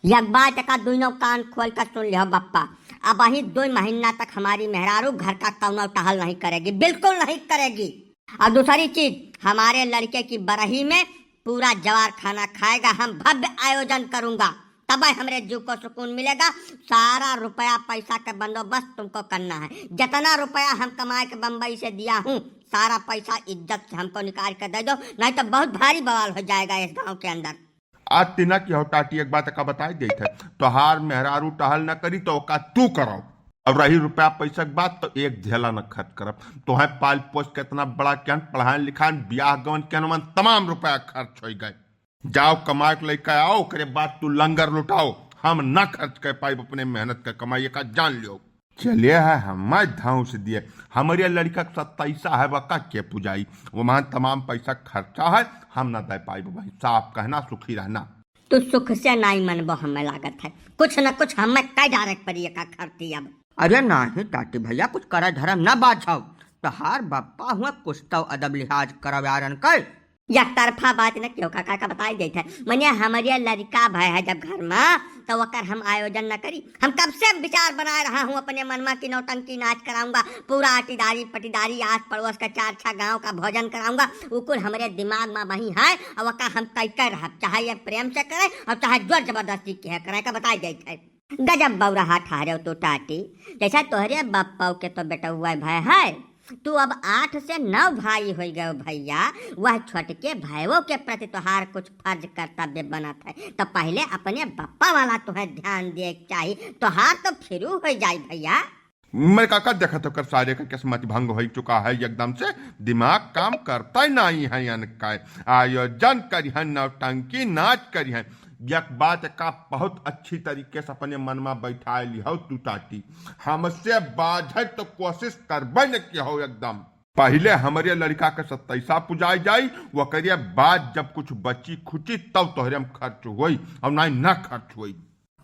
एक बात का दोनों कान खोल कर सुन लियो बप्पा। अब वही 2 महीना तक हमारी मेहरारू घर का कौनो टहल नहीं करेगी, बिल्कुल नहीं करेगी। और दूसरी चीज, हमारे लड़के की बरही में पूरा जवार खाना खाएगा, हम भव्य आयोजन करूंगा, तब हमारे जीव को सुकून मिलेगा। सारा रुपया पैसा का बंदोबस्त तुमको करना है। जितना रुपया हम कमाए के बम्बई से दिया हूँ, सारा पैसा इज्जत से हमको निकाल कर दे दो, नहीं तो बहुत भारी बवाल हो जाएगा इस गांव के अंदर। आज तिना की हो टाटी एक बात का बताई दी थे, तोहार मेहरारू टहल न करी तो का तू करो। अब रही रुपया पैसा की बात, तो एक झेला न खर्च करब। तो है पाल पोस के इतना बड़ा क्या पढ़ाई लिखाई ब्याह गवन के अनुमान तमाम रुपया खर्च हो गए। जाओ कमा के लेकर आओ, करे बाद तू लंगर लुटाओ, हम न खर्च कर पाए अपने मेहनत का कमाई का जान लियो। चलिए है हमारे धाऊ से दिए, हमारे लड़का 27 है वका के पुजाई, वो मान तमाम पैसा खर्चा है, हम न दे पाए भाई। साफ कहना सुखी रहना। तू सुख से नहीं मनबो, हमें लागत है कुछ न कुछ हमें कई डायरेक्ट पड़ी का खर्ची। अब अरे नहीं टाटी भैया, कुछ करा धर्म न बाछाओ, तहार बापा हुआ कुछ तो अदब लिहाज करब यारन कर। एक तरफा बात न क्यों काका का बताई देते है, मने हमारे लड़का भाई है जब घर में, तो वकर हम आयोजन न करी। हम कब से विचार बना रहा हूँ अपने मन में कि नौटंकी नाच कराऊंगा, पूरा आटीदारी पटीदारी आस पड़ोस का 4-6 गांव का भोजन कराऊंगा। उकुल हमारे दिमाग में वही है, और वका हम कई कर रहा, चाहे ये प्रेम से करे और चाहे जोर जबरदस्ती के करे का बताई देते है। गजब बौरा ठहरे तो टाटी, जैसा तोहरे बापा के तो बेटा हुआ भाई है, तू अब 8 से 9 भाई हो गए भैया। वह छोटके भाइयों के प्रति तोहार कुछ फर्ज कर्तव्य बनत है, तो पहले अपने बप्पा वाला तुम्हें ध्यान दे चाहिए, तोहार तो फिर हो जाए भैया। मेरे काका देखा तो कर सारे का किस्मत भंग हो चुका है, एकदम से दिमाग काम करता ही नहीं है। आयोजन करी है, नौटंकी नाच करी है, एक बात का बहुत अच्छी तरीके से अपने मन में बैठा लिया तू टाटी। हमसे बाझे तो कोशिश करबे न किया हो एकदम। पहले हमारे लड़का के 27 पुजाई जाई, वो करिए बाद जब कुछ बची खुची तब तोहरे में खर्च हुई, और न खर्च हुई।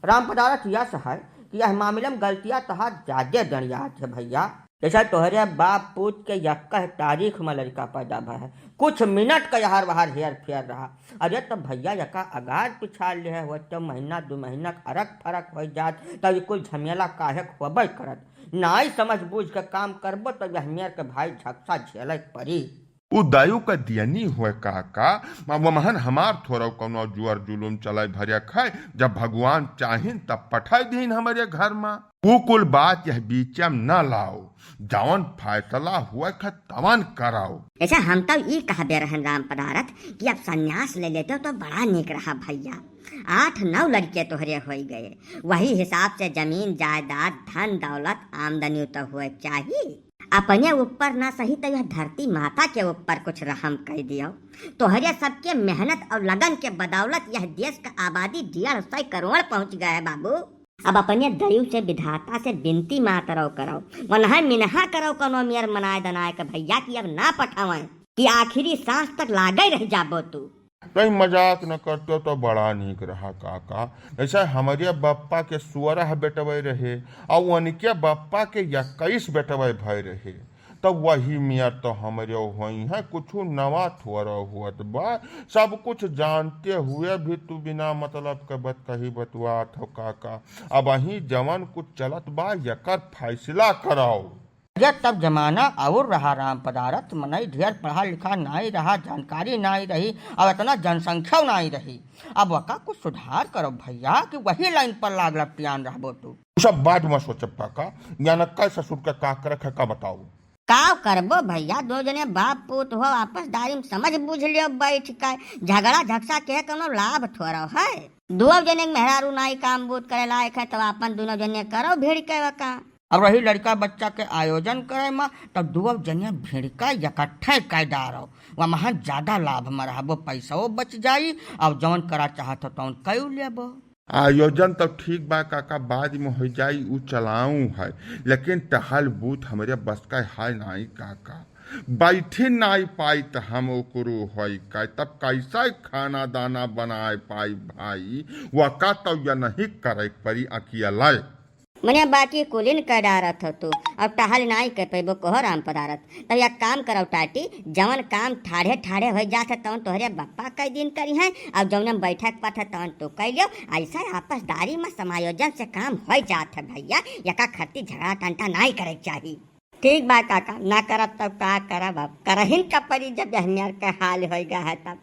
राम पदारथ यह है कि यह मामले में गलतियां तहार ज्यादा दरियात है भैया। जैसा तोहरे बाप पूत के 21 तारीख में लड़का पैदा भा है, कुछ मिनट का यहार वहार हेर फेर रहा। अरे तो भैया यका अगाज पिछाड़ ले हो, तो 1-2 महीना अरक फरक हो जात, तब कुल झमेला काहे होबे करत। नाई समझ बूझ के काम करबो तो यह मेर के भाई झक्सा झेले पड़ी। उदायु का दियनी हुए काका, वो महन हमार थोड़ा कोनो जुआर जुलूम चलाए भरिया खाए, जब भगवान चाहिन तब पठाई दीन हमारे घर में। वो कुल बात यह बीच में न लाओ, जवन फैसला हुआ तवन कराओ। ऐसा हम तो ये कहा दे रहे राम पदारथ कि अब संन्यास ले लेते हो तो बड़ा निक रहा भैया। 8-9 लड़के तोहरे हो गए, वही हिसाब से जमीन जायदाद धन दौलत आमदनी तो हुए चाहिए। अपने ऊपर ना सही तो यह धरती माता के ऊपर कुछ रहम कर दियो। तोहरे सबके मेहनत और लगन के बदौलत यह देश का आबादी 150 करोड़ पहुंच गया है बाबू। अब अपने दयु से विधाता से विनती मातरो करो, वनहा मिनहा करो कोनो मेर मनाए दनाए के भैया की अब ना पठावे, कि आखिरी सांस तक लागे रह जाबो तू। कहीं मजाक न करते तो बड़ा निक रहा काका। ऐसा हमारे बप्पा के 16 बेटवे रहे, और उनके बप्पा के 21 बेटवे भय रहे, तो वही मियाँ तो हमारे वही है, कुछ नवा थोड़ा हुआ बा। सब कुछ जानते हुए भी तू बिना मतलब के बत कही बतवा हो काका। अब वही जवान कुछ चलत बा, यकर फैसला कराओ। अरे तब जमाना और रहा राम पदारथ, मनई ढेर पढ़ा लिखा नहीं रहा, जानकारी नहीं रही, और इतना जनसंख्या नहीं रही। अब वका कुछ सुधार करो भैया, कि वही लाइन पर लागल पियान रहबो तू। सब बाद में सोचब काका, या कै ससुर का का करे का बताओ। का करबो भैया, 2 जने बाप पूत हो, आपसदारी में समझ बूझ लियो बैठ के, झगड़ा झगसा के कोनो लाभ थोड़ा है। 2 जने मेहरारू नाई काम बूत करे लायक है, तो अपन 2 जने करो भीड़ के वका। अब रही लड़का बच्चा के आयोजन करे में, तब 2 जने भिड़का इकट्ठे कर डारो, वहाँ ज्यादा लाभ में रहबो, पैसा बच जाई, और जौन करा चाहत हो तौन कयू लेबो। आयोजन तो ठीक बा काका, बाद में हो जाई उ चलाऊ है, लेकिन टहल बूथ हमारे बस का है नहीं काका। बैठी नहीं पाई तो हम ओकरो होई का, तब कैसा खाना दाना बनाए पाई भाई, वह का तो यह नहीं करे परी अकेला। मने बाकी कुलिन कर डारत हो तू अब टहल नाई कर पेबो कोहो राम पदारत तब एक काम करो टाटी जवन काम ठाढ़े ठाढ़े हो जात है तवन तोहरे बप्पा कई दिन करी है अब जवन बैठक पाठ तवन तो कह लियो ऐसा आपसदारी में समायोजन से काम हो जात है भैया यका खत्ती झगड़ा टंटा नाई करे चाहिए। ठीक बा काका ना करब तब का करब अब करहिन का परी जब हनियर का हाल हो गया है तब।